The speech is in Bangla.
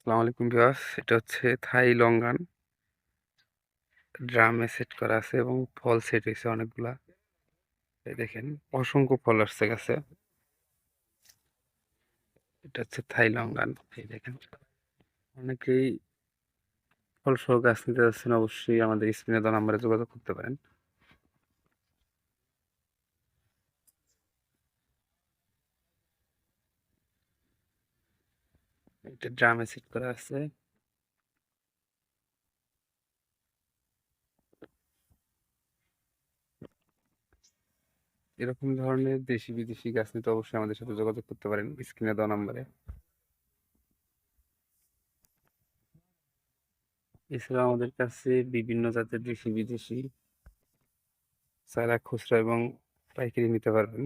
আসসালামু আলাইকুম ভিউয়ার্স, এটা হচ্ছে থাই লঙ্গান। ড্রামে সেট করা আছে এবং ফল সেট হয়েছে অনেকগুলা। এই দেখেন, অসংখ্য ফল আসছে গাছে। এটা হচ্ছে থাই লঙ্গান। এই দেখেন, অনেকেই ফল সহ গাছ নিতে যাচ্ছেন, অবশ্যই আমাদের স্ক্রিনে দেওয়া নাম্বারে যোগাযোগ করতে পারেন। এটা ড্রামে সেট করা আছে। এরকম ধরনের দেশি বিদেশি গাছ নিতে অবশ্যই আমাদের সাথে যোগাযোগ করতে পারেন স্ক্রিনে দেওয়া নাম্বারে। এছাড়া আমাদের কাছে বিভিন্ন জাতের দেশি বিদেশি চারা খুচরা এবং পাইকারি নিতে পারবেন।